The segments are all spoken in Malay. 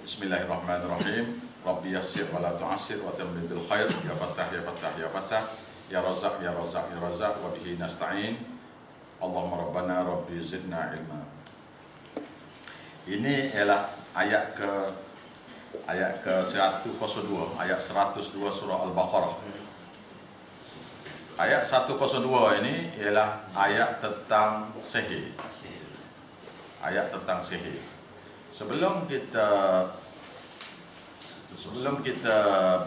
Bismillahirrahmanirrahim. Rabbi yassir wa la tu'assir wa tammim bil khair. Ya Fattah ya Fattah ya Fattah. Ya Razzaq ya Razzaq ya Razzaq wa bihi nasta'in. Allahumma rabbana rabbi zidna ilma. Ini ialah ayat ke 102, ayat 102 surah Al-Baqarah. Ayat 102 ini ialah ayat tentang sihir. Ayat tentang sihir. Sebelum kita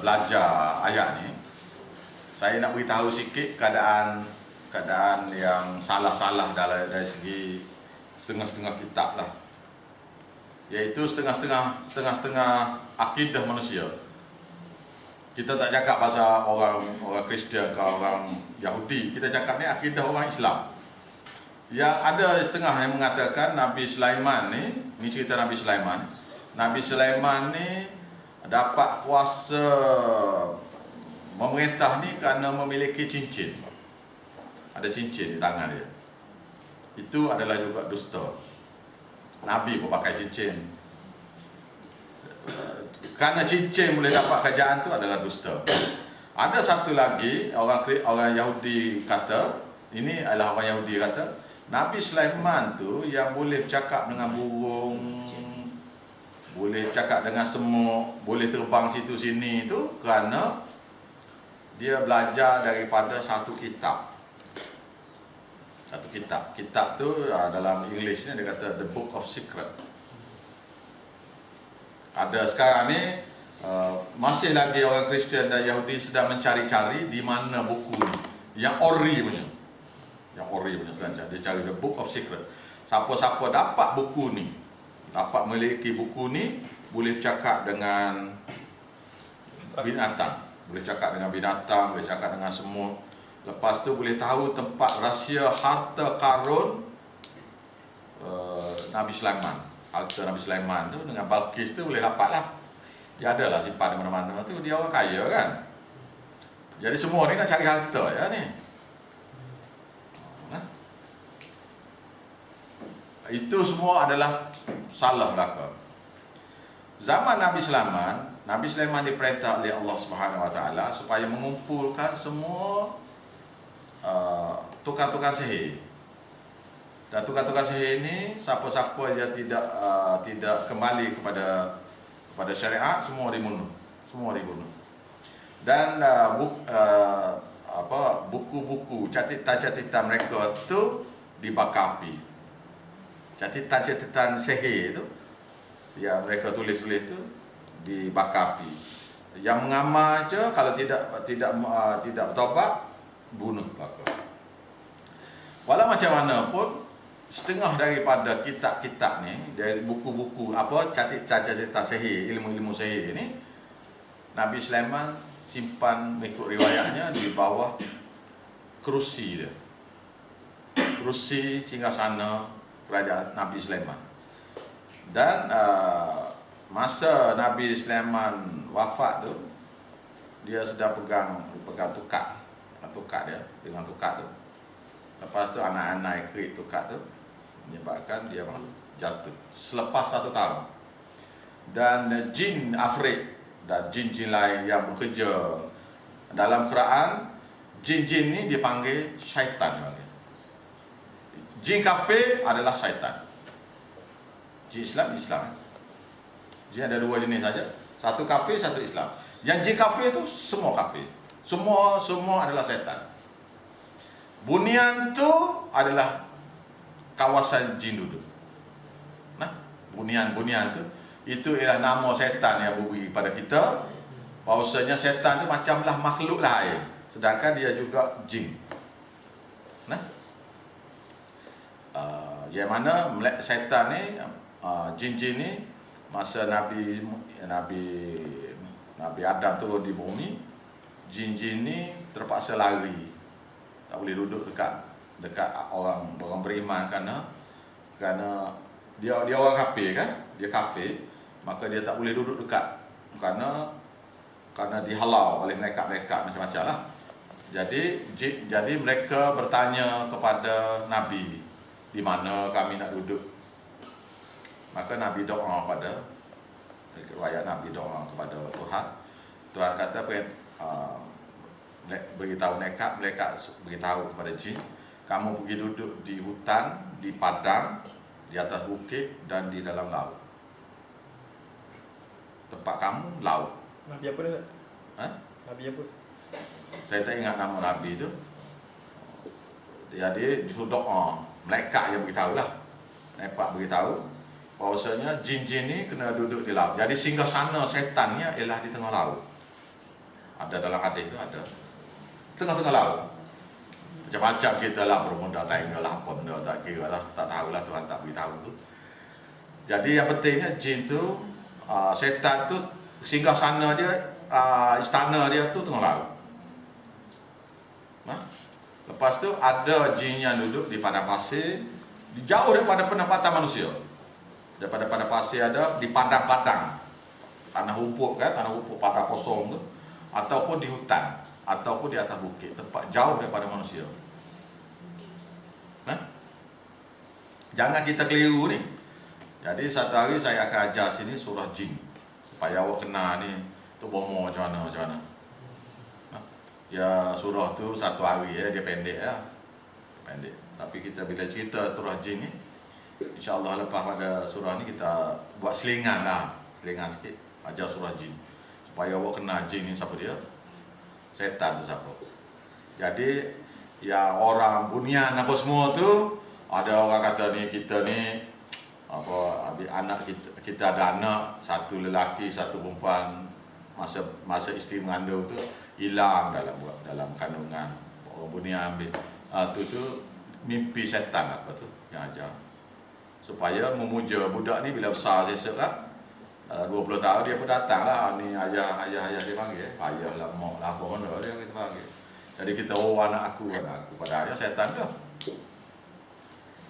belajar ayat ni, saya nak beritahu sikit keadaan yang salah-salah dari segi setengah-setengah kitab lah. Iaitu setengah-setengah akidah manusia. Kita tak cakap pasal orang Kristian ke orang Yahudi, kita cakap ni akidah orang Islam. Yang ada setengah yang mengatakan Nabi Sulaiman ni cerita Nabi Sulaiman. Nabi Sulaiman ni dapat kuasa memerintah ni kerana memiliki cincin. Ada cincin di tangan dia. Itu adalah juga dusta. Nabi pun pakai cincin. Kerana cincin boleh dapat kerajaan tu adalah dusta. Ada satu lagi orang Yahudi kata, ini adalah orang Yahudi kata, Nabi Sulaiman tu yang boleh bercakap dengan burung, boleh bercakap dengan semut, boleh terbang situ sini tu kerana dia belajar daripada satu kitab. Satu kitab. Kitab tu dalam English ni dia kata The Book of Secret. Ada sekarang ni masih lagi orang Kristian dan Yahudi sedang mencari-cari di mana buku ni, yang ori punya. Yang ori punya sedang dia cari The Book of Secret. Siapa-siapa dapat buku ni, dapat memiliki buku ni, boleh bercakap dengan binatang, boleh cakap dengan binatang, boleh cakap dengan semut. Lepas tu boleh tahu tempat rahsia harta karun Nabi Sulaiman. Harta Nabi Sulaiman tu dengan Balqis tu boleh dapat lah. Dia adalah simpan di mana-mana tu, dia orang kaya kan. Jadi semua ni nak cari harta ya ni. Itu semua adalah salah belaka. Zaman Nabi Sulaiman diperintah oleh Allah Subhanahu Wa Taala supaya mengumpulkan semua tukang-tukang sihir. Dan tukang-tukang sihir ini siapa-siapa yang tidak kembali kepada syariat, semua dibunuh. Dan buku-buku catatan mereka tu dibakar api. Catatan sihir tu yang mereka tulis tu dibakar api. Yang mengamal je kalau tidak bertaubat, bunuh belaka. Walau macam mana pun, setengah daripada kitab-kitab ni, dari buku-buku catatan sihir, ilmu-ilmu sihir ni, Nabi Sulaiman simpan mengikut riwayatnya di bawah kerusi dia. Kerusi singgasana kerajaan Nabi Sulaiman. Dan masa Nabi Sulaiman wafat tu, dia sedang pegang tukat dia dengan tukat tu. Lepas tu anak-anak kerik tukat tu menyebabkan dia jatuh selepas 1 tahun. Dan jin afrik dan jin-jin lain yang bekerja dalam kerajaan, jin-jin ni dipanggil syaitan. Jin kafir adalah syaitan. Jin Islam. Jin ada 2 jenis saja. Satu kafir, satu Islam. Yang jin kafir tu semua kafir. Semua adalah syaitan. Bunian tu adalah kawasan jin duduk. Bunian tu itu ialah nama syaitan yang beri pada kita. Bahawasanya syaitan tu macamlah makhluk lain, sedangkan dia juga jin. Yang mana syaitan ni, jin-jin ni, masa Nabi Adam turun di bumi, jin-jin ni terpaksa lari, tak boleh duduk dekat orang beriman kerana dia orang kafir kan, dia kafir, maka dia tak boleh duduk dekat kerana dihalau oleh malaikat macam-macam lah. Jadi mereka bertanya kepada Nabi, di mana kami nak duduk? Maka Nabi doa pada Nabi doa kepada Tuhan. Tuhan kata beritahu mereka beritahu kepada jin, kamu pergi duduk di hutan, di padang, di atas bukit dan di dalam laut. Tempat kamu laut. Nabi apa ni? Ha? Nabi apa? Saya tak ingat nama Nabi tu. Jadi disuruh doa, malaikat yang beritahu lah. Malaikat beritahu bahawasanya jin-jin ni kena duduk di laut. Jadi singgah sana setannya ialah di tengah laut. Ada dalam hadis tu ada. Tengah-tengah laut. Macam-macam cerita lah, bermula tengok lah, apa benda tak kira lah, tak tahulah, Tuhan tak beritahu tu. Jadi yang pentingnya jin tu, setan tu singgah sana dia, istana dia tu tengah laut. Lepas tu ada jin yang duduk di padang pasir, jauh daripada penempatan manusia. Daripada padang pasir ada di padang-padang, tanah rumput kan, tanah rumput padang kosong tu, ataupun di hutan, ataupun di atas bukit, tempat jauh daripada manusia. Jangan kita keliru ni. Jadi satu hari saya akan ajar sini surah jin, supaya awak kena ni tu bomo macam mana. Ya surah tu satu hari ya, dia pendek ya. Pendek. Tapi kita bila cerita surah jin ni, insya-Allah lepas pada surah ni kita buat selingan lah, selingan sikit ajar surah jin. Supaya awak kena jin ni siapa dia? Setan tu siapa. Jadi yang orang bunian apa semua tu, ada orang kata ni kita ni apa, anak kita ada anak, satu lelaki satu perempuan, masa isteri mengandung tu hilang dalam kandungan. Orang bunian ambil tu mimpi setan apa tu yang ajar. Supaya memuja budak ni bila besar sesek lah, 20 tahun dia pun datang lah, ni ayah dia panggil, ayah lah, mak lah, apa mana dia kita panggil. Jadi kita, anak aku, pada ayah setan tu.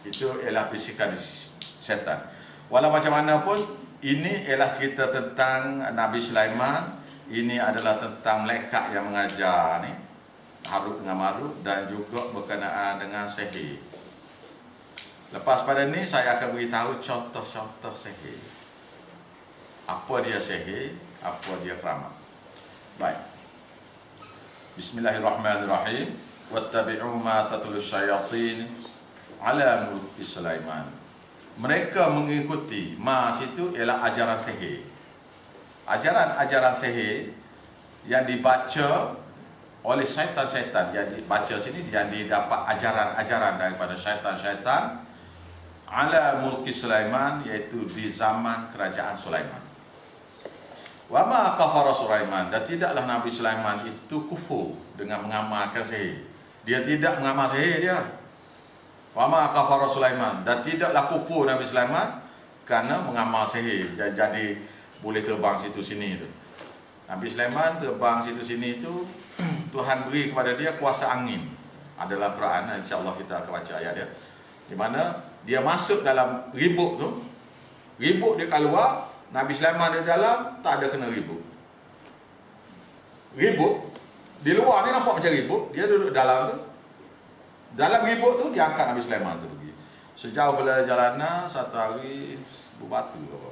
Itu ialah bisikan setan. Walau macam mana pun, ini ialah cerita tentang Nabi Sulaiman. Ini adalah tentang malaikat yang mengajar ni, Harut dengan Marut, dan juga berkenaan dengan sihir. Lepas pada ni saya akan beritahu contoh-contoh sihir. Apa dia sihir, apa dia keramat. Baik. Bismillahirrahmanirrahim. Wattabi'u ma tatlu syayatin ala mulki Sulaiman. Mereka mengikuti, ma situ ialah ajaran sihir. Ajaran-ajaran sihir yang dibaca oleh syaitan-syaitan, yang dibaca sini yang didapat ajaran-ajaran daripada syaitan-syaitan ala mulki Sulaiman, iaitu di zaman kerajaan Sulaiman. Wa ma kafara Sulaiman, dan tidaklah Nabi Sulaiman itu kufur dengan mengamalkan sihir. Dia tidak mengamal sihir dia. Wa ma kafara Sulaiman, dan tidaklah kufur Nabi Sulaiman kerana mengamal sihir. Jadi boleh terbang situ sini tu. Nabi Sulaiman terbang situ sini tu, Tuhan beri kepada dia kuasa angin. Adalah Quran, insya-Allah kita akan baca ayat dia. Di mana dia masuk dalam ribut tu, ribut dia keluar, Nabi Sulaiman di dalam tak ada kena ribut. Ribut di luar ni nampak macam ribut, dia duduk dalam tu. Dalam ribut tu dia angkat Nabi Sulaiman tu pergi. Sejauh perjalanan satu hari 1000 batu apa.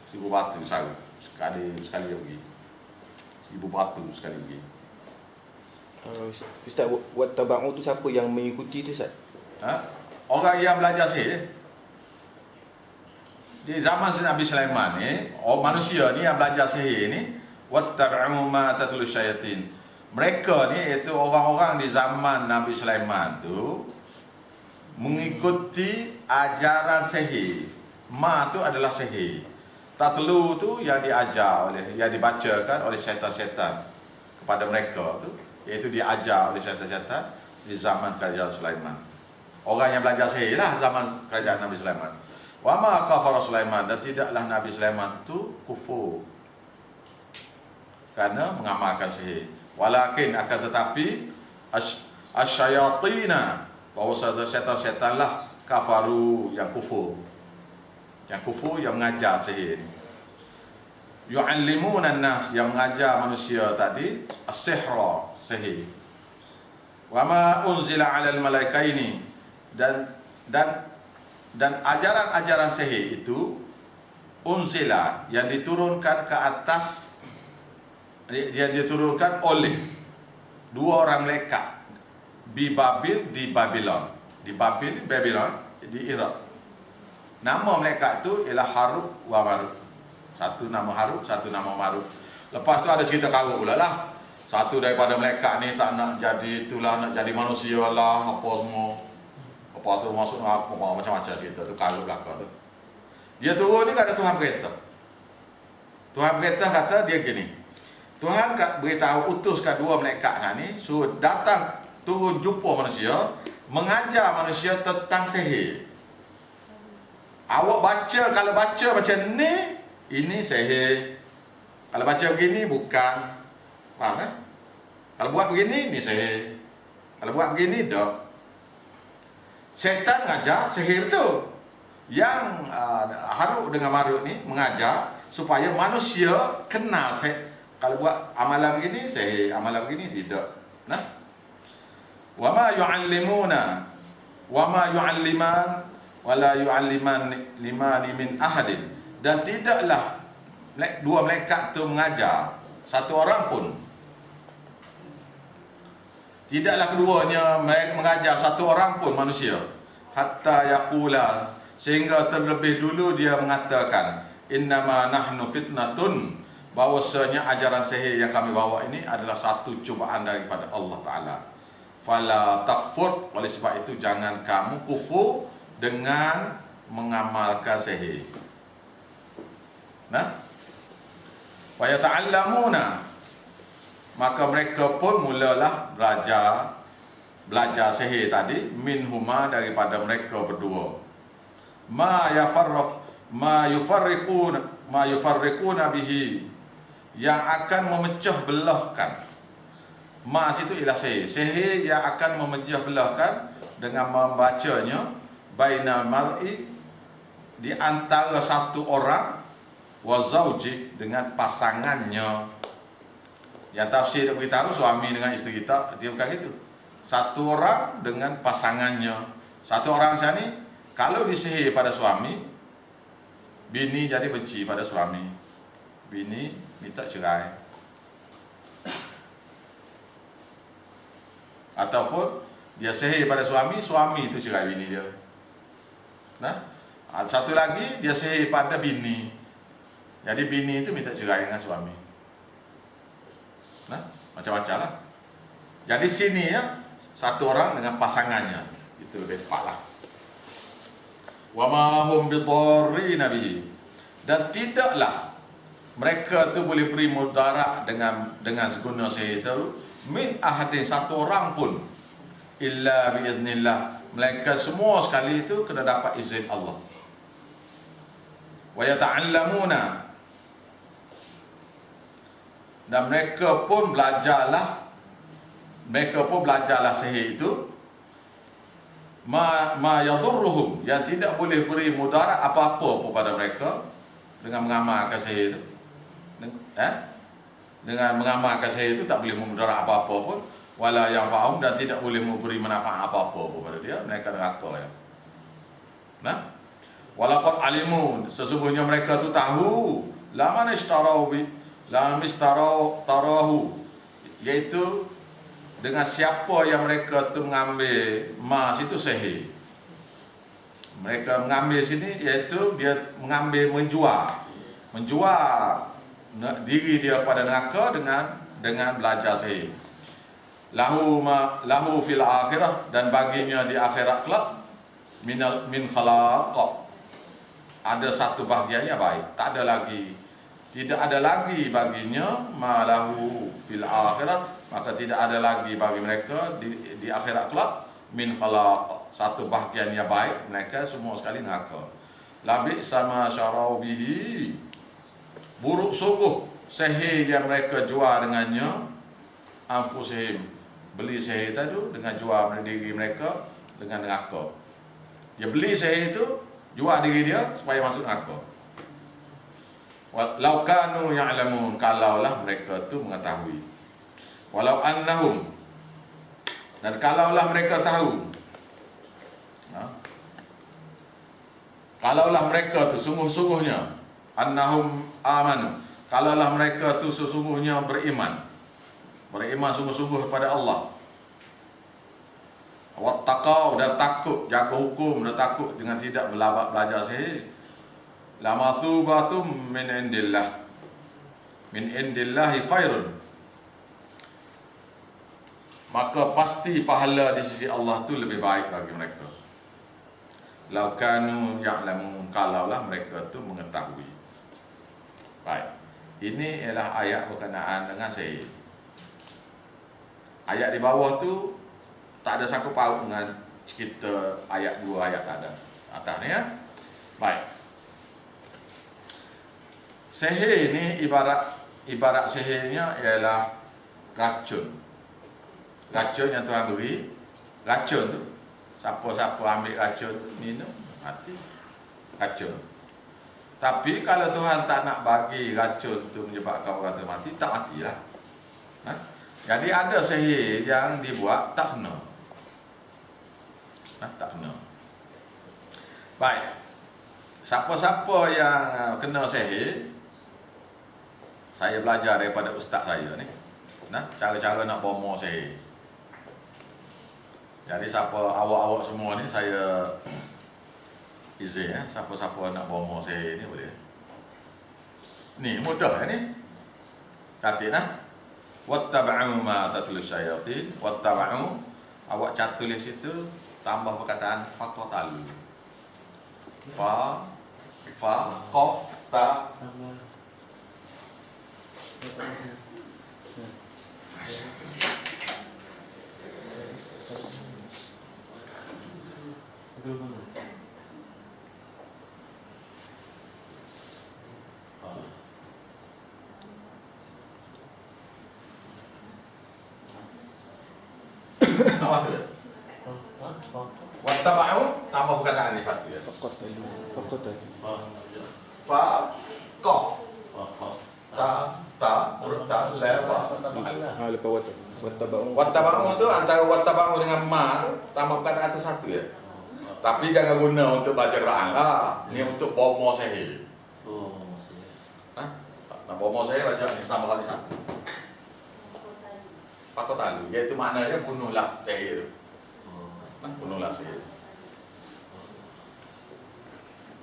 1000 batu sekali dia pergi. 1000 batu sekali pergi. Ustaz, wattaba'u tu siapa yang mengikuti tu, Ustaz? Orang yang belajar sihir. Di zaman Nabi Sulaiman ni, orang manusia ni yang belajar sihir ni, wattaba'u ma tatlu syayatin. Mereka ni iaitu orang-orang di zaman Nabi Sulaiman tu mengikuti ajaran sihir. Ma tu adalah sihir. Tatlu tu yang diajar oleh, yang dibacakan oleh syaitan-syaitan kepada mereka tu, iaitu diajar oleh syaitan-syaitan di zaman kerajaan Sulaiman. Orang yang belajar sihir lah zaman kerajaan Nabi Sulaiman. Wa ma kafara Sulaiman, dan tidaklah Nabi Sulaiman tu kufur kerana mengamalkan sihir. Walakin akan tetapi asyayatina, bahawa syaitan-syaitan lah kafaru, yang kufur. Yang kufur, yang mengajar sihir. Yu'allimuna an-nas, yang mengajar manusia tadi as-sihra, sihir. Wa ma unzila 'alal malaikaini, dan ajaran-ajaran sihir itu unzila, yang diturunkan ke atas, yang diturunkan oleh dua orang malaikat di Babil, di Babylon. Di Babil, Babylon, di Iraq. Nama malaikat itu ialah Harut wa Marut. Satu nama Harut, satu nama Marut. Lepas tu ada cerita karut pula lah. Satu daripada malaikat ni tak nak jadi itulah, nak jadi manusia lah, apa semua. Apa tu masuk apa, macam-macam cerita tu, karut belakang tu. Dia turun ni kata Tuhan beritahu. Tuhan beritahu kata dia gini. Tuhan beritahu utuskan dua malaikat ni suruh datang turun jumpa manusia, mengajar manusia tentang sihir. Awak baca, kalau baca macam ni, ini sihir. Kalau baca begini, bukan. Faham kan? Kalau buat begini, ni sihir. Kalau buat begini, tak. Syaitan mengajar sihir betul. Yang Harut dengan Marut ni mengajar supaya manusia kenal sihir. Kalau buat amalan begini, sihir. Amalan begini, tidak. Nah. وَمَا يُعَلِّمَانِ وَلَا يُعَلِّمَانِ لِمَانِ مِنْ أَحَدٍ. Dan tidaklah dua malaikat itu mengajar satu orang pun. Tidaklah keduanya mengajar satu orang pun manusia. Hatta yaqula, sehingga terlebih dulu dia mengatakan, innama nahnu fitnatun, bahwasanya ajaran sihir yang kami bawa ini adalah satu cubaan daripada Allah Ta'ala. Fala takfur, oleh sebab itu jangan kamu kufur dengan mengamalkan sihir. Nah, fa yata'allamuna, maka mereka pun mulalah belajar sihir tadi, minhuma, daripada mereka berdua. Ma yufarriquna bihi, yang akan memecah belahkan. Ma situ ialah sihir. Sihir yang akan memecah belahkan dengan membacanya bainal mar'i, di antara satu orang, wa zauji, dengan pasangannya. Yang tafsir dia beritahu suami dengan isteri, tak, dia bukan gitu. Satu orang dengan pasangannya. Satu orang macam ni, kalau disihir pada suami, bini jadi benci pada suami, bini minta cerai. Ataupun dia sihir pada suami, suami itu cerai bini dia. Nah, satu lagi dia sihir pada bini, jadi bini itu minta cerai dengan suami. Nah, macam-macam lah. Jadi sini ya, satu orang dengan pasangannya, itu lebih tepat lah. Wa ma hum bidarrina bihi, dan tidaklah mereka tu boleh beri mudarat dengan guna sihir itu, min ahadin, satu orang pun, illa biiznillah, melainkan semua sekali itu kena dapat izin Allah. Wa yata'allamuna, dan mereka pun belajarlah sihir itu, ma yadurruhum, yang tidak boleh beri mudarat apa-apa kepada mereka dengan mengamalkan sihir itu. Dengan mengamalkan sihir itu tak boleh memudarat apa-apa pun, wala yanfa'hum, dan tidak boleh memberi manfaat apa-apa kepada dia, mereka neraka ya. Nah, walaqad alimu, sesungguhnya mereka tu tahu, la tarahu, iaitu dengan siapa yang mereka tu mengambil mas itu sihir. Mereka mengambil sini iaitu dia mengambil, menjual diri dia pada neraka dengan belajar sihir. Lahu fil akhirah, dan baginya di akhirat kelak, min khalaq, ada satu bahagiannya baik, tidak ada lagi baginya ma lahu fil akhirah, maka tidak ada lagi bagi mereka di akhirat kelak min khalaq, satu bahagiannya baik, mereka semua sekali neraka. Labi sama syarau bihi, buruk sungguh sihir yang mereka jual dengannya, anfusihim, beli sihir tadi dengan jual diri mereka dengan neraka. Dia beli sihir itu, jual diri dia supaya masuk neraka. Walau kanu ya'lamun, kalaulah mereka tu mengetahui. Walau annahum, dan kalaulah mereka tahu, kalaulah mereka tu sungguh-sungguhnya, annahum amanu, kalaulah mereka tu sesungguhnya beriman sungguh-sungguh kepada Allah, wattaqau, dan takut, jaga hukum dan takut dengan tidak belajar sihir, lamathubatum min indillahi khairun, maka pasti pahala di sisi Allah tu lebih baik bagi mereka. Lau kanu ya'lamun, kalaulah mereka tu mengetahui. Baik, ini ialah ayat berkenaan dengan sihir. Ayat di bawah tu tak ada sangkut paut dengan cerita ayat 2 ayat tak ada atas ni ya. Baik. Sihir ni ibarat sihirnya ialah racun. Racun yang Tuhan beri, racun tu siapa-siapa ambil racun tu minum mati. Racun. Tapi kalau Tuhan tak nak bagi racun tu menyebabkan orang tu mati, tak matilah. Ha? Jadi ada sihir yang dibuat tak kena. Tak kena. Baik. Siapa-siapa yang kena sihir, saya belajar daripada ustaz saya ni. Cara-cara nak bomo sihir. Jadi siapa awak-awak semua ni saya izin ya, siapa-siapa nak bomo sihir ni boleh. Ni mudah ni. Cantik nah. Wattaba'u ma tatlu syayatin, wattaba'u, awak cat tulis itu tambah perkataan faqatalu. Faqata. Awak tu. Wattaba'u tambah perkataan ni satu ya. Faqatalu. Huruf ta lewa. Lepas wattaba'u. Wattaba'u tu antara wattaba'u dengan ma tu tambah perkataan tu satu ya. Tapi jangan guna untuk baca Quran lah. Ini untuk bomo sihir. Nak bomo sihir baca ni tambah ni satu. Faqatalu, iaitu maknanya bunuhlah sihir tu. Bunuhlah sihir.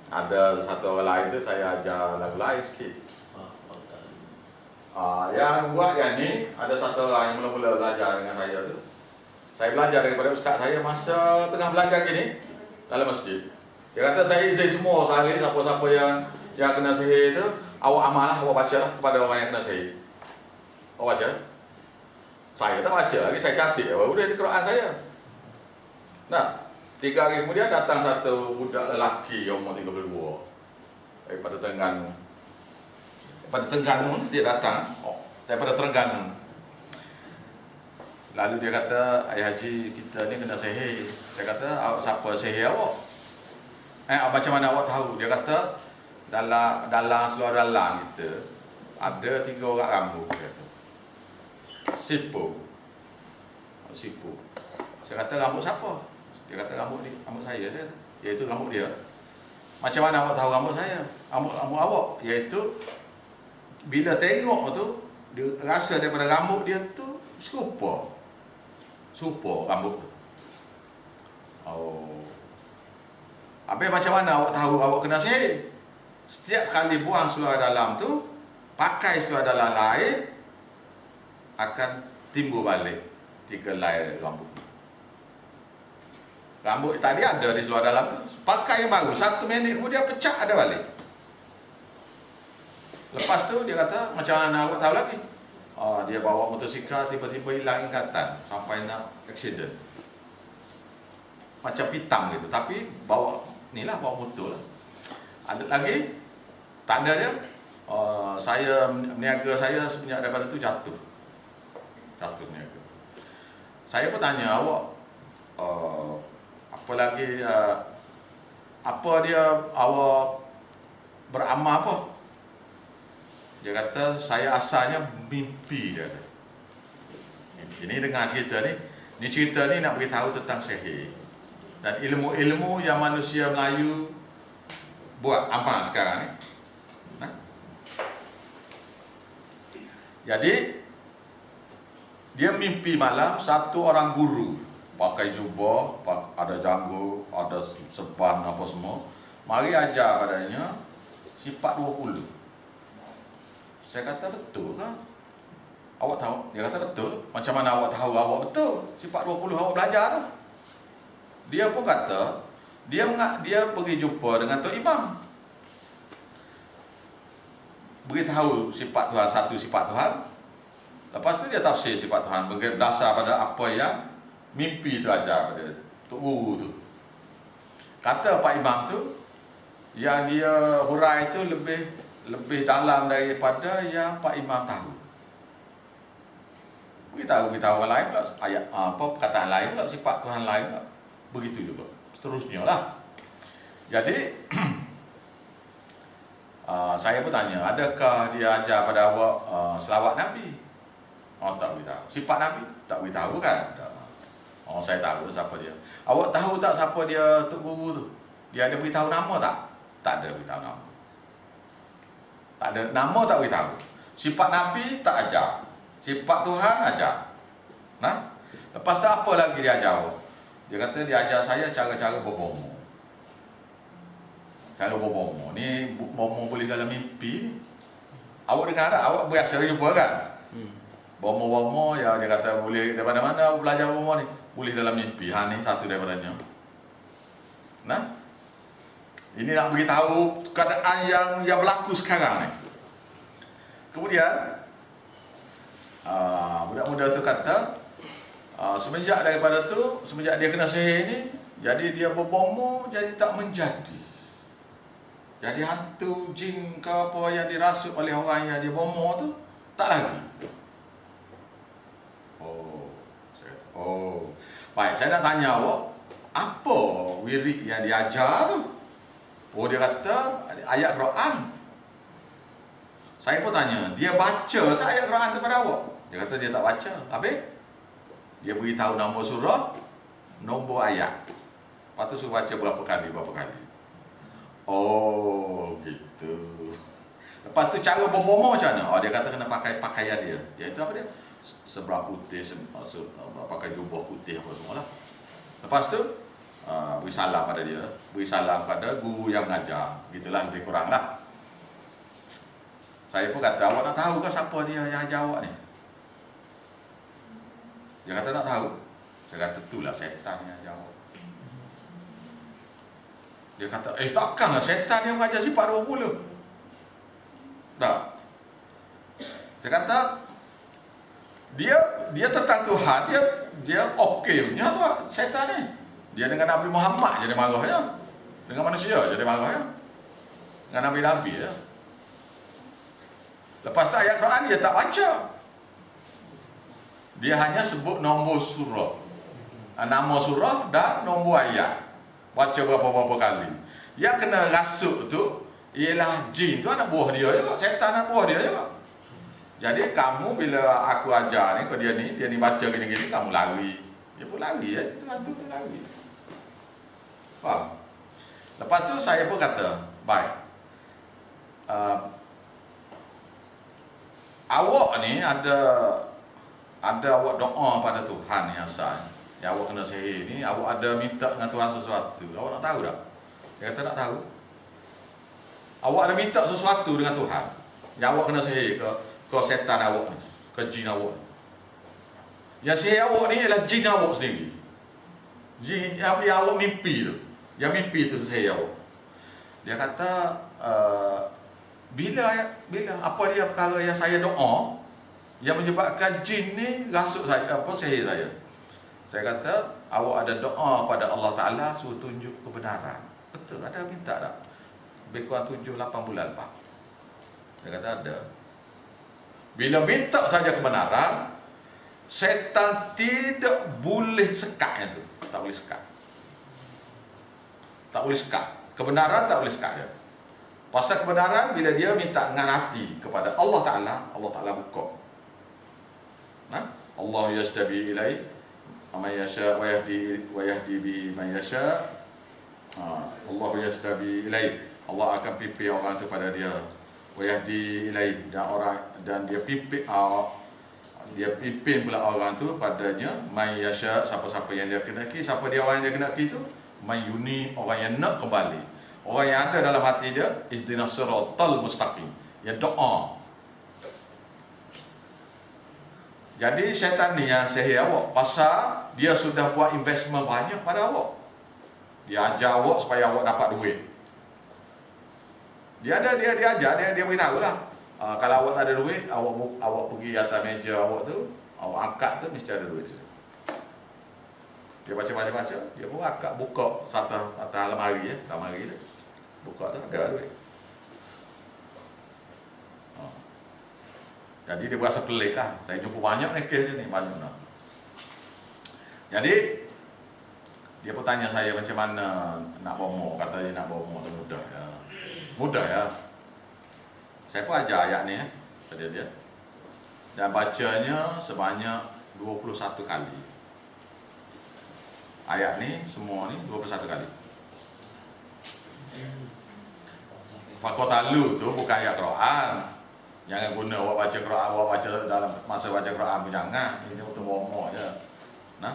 Ada satu orang lain tu saya ajar lagu lain sikit. Yang buat yang ni, ada satu orang yang mula-mula belajar dengan saya tu. Saya belajar daripada ustaz saya masa tengah belajar gini dalam masjid. Dia kata saya izin semua sekali siapa-siapa yang kena sihir tu, awak amallah, awak bacalah kepada orang yang kena sihir. Awak baca. Saya tak baca lagi, saya catat udah di Quran saya. Nah, 3 hari kemudian datang satu budak lelaki yang umur 32 daripada Terengganu. Daripada Terengganu dia datang, daripada Terengganu. Lalu dia kata, "Ayah Haji, kita ni kena sihir." Saya kata, "Awak siapa sihir awak?" Macam mana awak tahu? Dia kata, dalam seluar dalam kita ada 3 orang rambut, dia kata. Sipu. Saya kata, "Rambut siapa?" Dia kata, rambut saya dia. Iaitu rambut dia. Macam mana awak tahu rambut saya? Rambut awak. Iaitu bila tengok tu, dia rasa daripada rambut dia tu serupa rambut tu. Habis macam mana awak tahu awak kena sihir? Setiap kali buang seluar dalam tu, pakai seluar dalam lain, akan timbul balik 3 helai rambut. Rambut tadi ada di seluar dalam tu, pakai yang baru, 1 minit kemudian pecah ada balik. Lepas tu dia kata, "Macam mana awak tahu lagi?" Dia bawa motosikal, tiba-tiba hilang ingatan sampai nak accident. Macam pitam gitu, tapi bawa motor lah. Ada lagi, tanda dia, niaga saya semenjak daripada tu jatuh niaga. Saya pun tanya awak, apa lagi, apa dia awak beramal apa? Dia kata, "Saya asalnya mimpi," dia kata. Ini dengar cerita ni. Ni cerita ni nak beritahu tentang sihir. Dan ilmu-ilmu yang manusia Melayu buat amal sekarang ni. Jadi dia mimpi malam satu orang guru pakai jubah, ada janggut, ada serban apa semua. Mari ajar padanya sifat 20. Saya kata betul ke? Awak tahu? Dia kata betul. Macam mana awak tahu awak betul? Sifat 20 awak belajar tu. Dia pun kata dia pergi jumpa dengan Tok Imam. Beritahu sifat Tuhan, satu sifat Tuhan. Lepas tu dia tafsir sifat Tuhan berdasar pada apa yang mimpi tu ajar pada Tok Guru tu. Kata Pak Imam tu, yang dia hurai tu lebih dalam daripada yang Pak Imam tahu. Beritahu orang lain pula, ayat apa perkataan lain pula, sifat Tuhan lain pula. Begitu juga. Seterusnya lah. Jadi saya pun tanya, adakah dia ajar pada awak selawat Nabi? Oh, tak beritahu. Sifat Nabi? Tak beritahu kan? Oh, saya tahu siapa dia. Awak tahu tak siapa dia Tok Guru tu? Dia ada beritahu nama tak? Tak ada beritahu nama. Tak ada nama, tak beritahu. Sifat Nabi tak ajar. Sifat Tuhan ajar. Nah, lepas tu apa lagi dia ajar awak? Dia kata dia ajar saya cara-cara berbohong. Cara berbohong. Ni bohong boleh dalam mimpi ni. Awak dengar tak? Awak biasa jumpa kan? Bohong-bohong ya, dia kata boleh daripada mana awak belajar bohong ni? Boleh dalam mimpi. Ha, ni satu daripadanya. Nah, ini nak beritahu keadaan yang berlaku sekarang ni. Kemudian budak muda tu kata semenjak dia kena sihir ni, jadi dia berbohong jadi tak menjadi. Jadi hantu jin ke apa yang dirasuk oleh orang yang dia bohong tu tak lagi. Baik, saya nak tanya awak, apa wirid yang diajar tu? Oh, dia kata ayat Quran. Saya pun tanya, dia baca tak ayat Quran tu pada awak? Dia kata dia tak baca. Habis dia beritahu nama surah, nombor ayat. Lepas tu suruh baca berapa kali. Oh, gitu. Lepas tu cara berbohong macam mana? Oh, dia kata kena pakai pakaian dia. Iaitu apa dia? Sebelah putih, pakai jubah putih apa semua lah. Lepas tu beri salam pada dia, beri salam pada guru yang mengajar. Gitulah lebih kurang lah. Saya pun kata, awak nak tahu ke siapa dia yang ajar awak ni? Dia kata nak tahu. Saya kata, itulah setan yang ajar awak. Dia kata, takkanlah setan yang mengajar sifat 20. Tak. Saya kata, dia tentang Tuhan, dia okey punya tu setan ni. Dia dengan Nabi Muhammad jadi marah ya. Dengan manusia jadi marah ya. Dengan Nabi-Nabi ya. Lepas tu ayat Quran dia tak baca. Dia hanya sebut nombor surah. Nama surah dan nombor ayat. Baca berapa-berapa kali. Yang kena rasuk tu ialah jin tu anak buah dia juga, setan anak buah dia juga. Jadi kamu bila aku ajar ni, kalau dia ni baca gini-gini, kamu lari. Dia pun lari ya, itu hantu tu lari. Faham? Lepas tu saya pun kata, baik. Awak ni ada awak doa pada Tuhan yang sah. Yang awak kena sihir ni, awak ada minta dengan Tuhan sesuatu. Awak nak tahu tak? Dia kata nak tahu. Awak ada minta sesuatu dengan Tuhan yang awak kena sihir ke setan awak ni, ke jin awak ni. Yang sihir awak ni ialah jin awak sendiri. Jin yang awak mimpi tu. Yang mimpi tu sihir awak. Dia kata bila apa dia perkara yang saya doa yang menyebabkan jin ni rasuk saya, sihir saya. Saya kata awak ada doa pada Allah Ta'ala suruh tunjuk kebenaran. Betul, ada minta tak? Lebih kurang 7-8 bulan Pak. Dia kata ada. Bila minta saja kebenaran, setan tidak boleh sekatnya tu. Tak boleh sekat. Tak boleh sekat. Kebenaran tak boleh sekat dia. Pasal kebenaran bila dia minta dengan hati kepada Allah Ta'ala buka. Allah yastabi ilai man yasha wa yahdi bi man yasha. Allah yastabi ilai. Allah akan pimpin orang tu pada dia. Wayah diilai dan dia pimpin pula orang tu padanya may yasha, siapa-siapa yang dia kenaki, siapa dia orang yang dia kenaki tu, may yuni, orang yang nak kembali. Orang yang ada dalam hati dia ihdinas siratal mustaqim, yang doa. Jadi syaitan ni yang sihir awak pasal dia sudah buat investment banyak pada awak. Dia ajar awak supaya awak dapat duit. Dia ajar, dia beritahu lah. Kalau awak tak ada duit, awak pergi atas meja awak tu, awak angkat tu mesti ada duit. Dia baca, dia pun angkat, buka satu atas lemari tu. Buka tu ada duit. Jadi dia berasa pelik lah. Saya jumpa banyak ni kes ni, banyak lah. Jadi dia pun tanya saya macam mana nak bomo. Kata dia nak bomo tu mudah ya. Mudah ya. Saya pun ajar ayat ni pada dia. Dan bacanya sebanyak 21 kali. Ayat ni semua ni 21 kali. Fakotalu tu bukan ayat Quran. Jangan guna awak baca Quran, awak baca dalam masa baca Quran pun jangan. Ini untuk bomo je. Nah.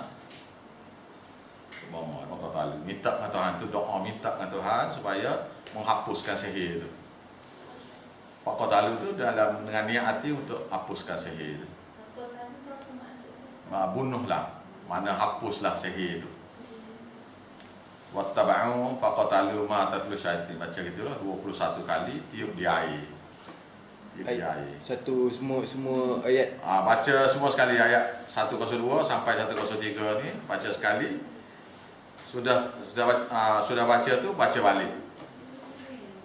Bomo, fakotalu. Minta dengan Tuhan tu, doa minta dengan Tuhan supaya menghapuskan sihir tu. Fakotalu tu dalam dengan niat hati untuk hapuskan sihir tu. Bunuhlah, mana hapuslah sihir tu. Wattaba'u faqatalu ma tatlu syaitan. Baca gitulah 21 kali, tiup di air. Tiup di air. Satu semua ayat. Baca semua sekali ayat 102 sampai 103 ni, baca sekali. Sudah baca tu baca balik.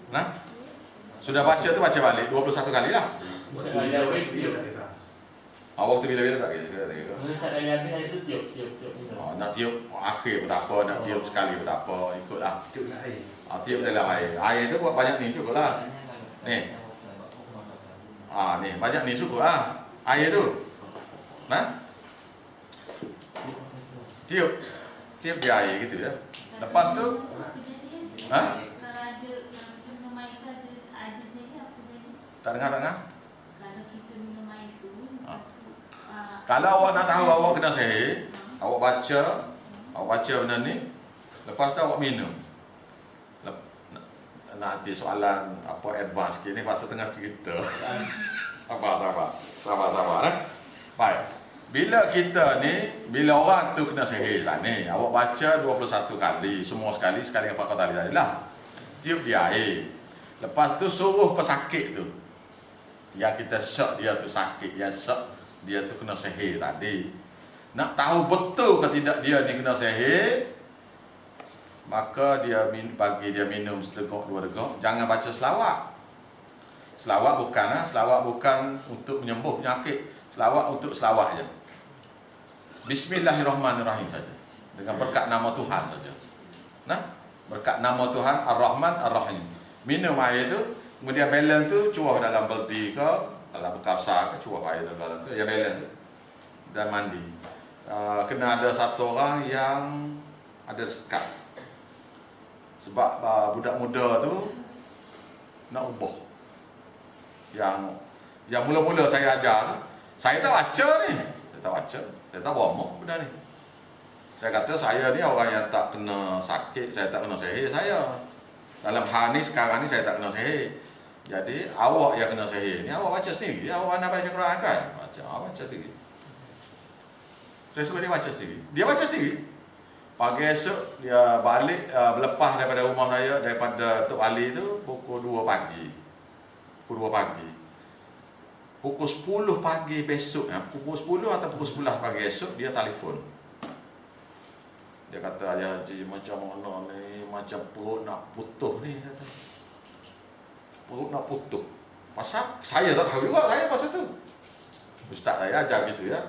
Nah. Sudah baca tu baca balik 21 kali lah. Waktu bila-bila tak kira. Nak tiup akhir pun tak apa, nak tiup sekali pun tak apa, ikutlah. Tiup dalam air. Air tu buat banyak ni cukup lah. Ni. Ni banyak ni cukup lah. Air tu. Nah. Tiup di air gitu ya. Lepas tu tak dengar. Kalau awak nak tahu awak kena sihir, awak baca benda ni, lepas tu awak minum. Nanti soalan apa advance sikit ni pasal tengah cerita. Sabar. Baik. Bila orang tu kena sihir lah ni, awak baca 21 kali, semua sekali yang fakar tadi lah. Tiup di air. Lepas tu suruh pesakit tu, yang kita syak dia tu sakit, yang syak dia tu kena sihir tadi. Nak tahu betul ke tidak dia ni kena sihir, maka bagi dia minum seteguk 2 reguk. Jangan baca selawat. Selawat bukan untuk menyembuh penyakit. Selawat untuk selawat je. Bismillahirrahmanirrahim saja. Dengan berkat nama Tuhan saja. Nah, berkat nama Tuhan Ar-Rahman Ar-Rahim. Minum air tu, kemudian balance tu cuah dalam belti ke, dalam bekasar ke, cuah air dalam tu, ya balance tu. Dan mandi. Kena ada satu orang yang ada sekat. Sebab budak muda tu nak ubah. Yang mula-mula saya ajar tu, saya tak baca ni. Saya tak bohong benda ni. Saya kata saya ni orang yang tak kena sakit, saya tak kena sihir saya. Dalam hal ni sekarang ni saya tak kena sihir. Jadi awak yang kena sihir ni awak baca sendiri. Awak nak baca Quran kan? Baca sendiri. Saya suruh dia baca sendiri. Dia baca sendiri. Pagi esok dia balik berlepas daripada rumah saya, daripada Tok Ali tu pukul 2 pagi. Pukul 2 pagi. Pukul 10 pagi besok, pukul 10 atau pukul 11 pagi esok dia telefon. Dia kata, "Ya Haji, macam mana ni, macam perut nak putus ni." Kata. Perut nak putus. Pasal saya tak tahu juga saya pasal tu. Ustaz saya ajar gitu ya,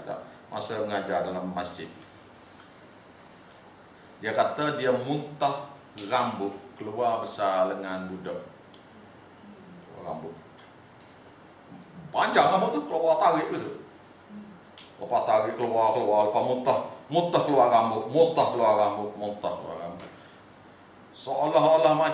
masa mengajar dalam masjid. Dia kata dia muntah rambut keluar besar lengan budak. Rambut. Panjang rambut tu, keluar tarik gitu. Lepas tarik keluar, lepas muntah keluar rambut. Seolah-olah macam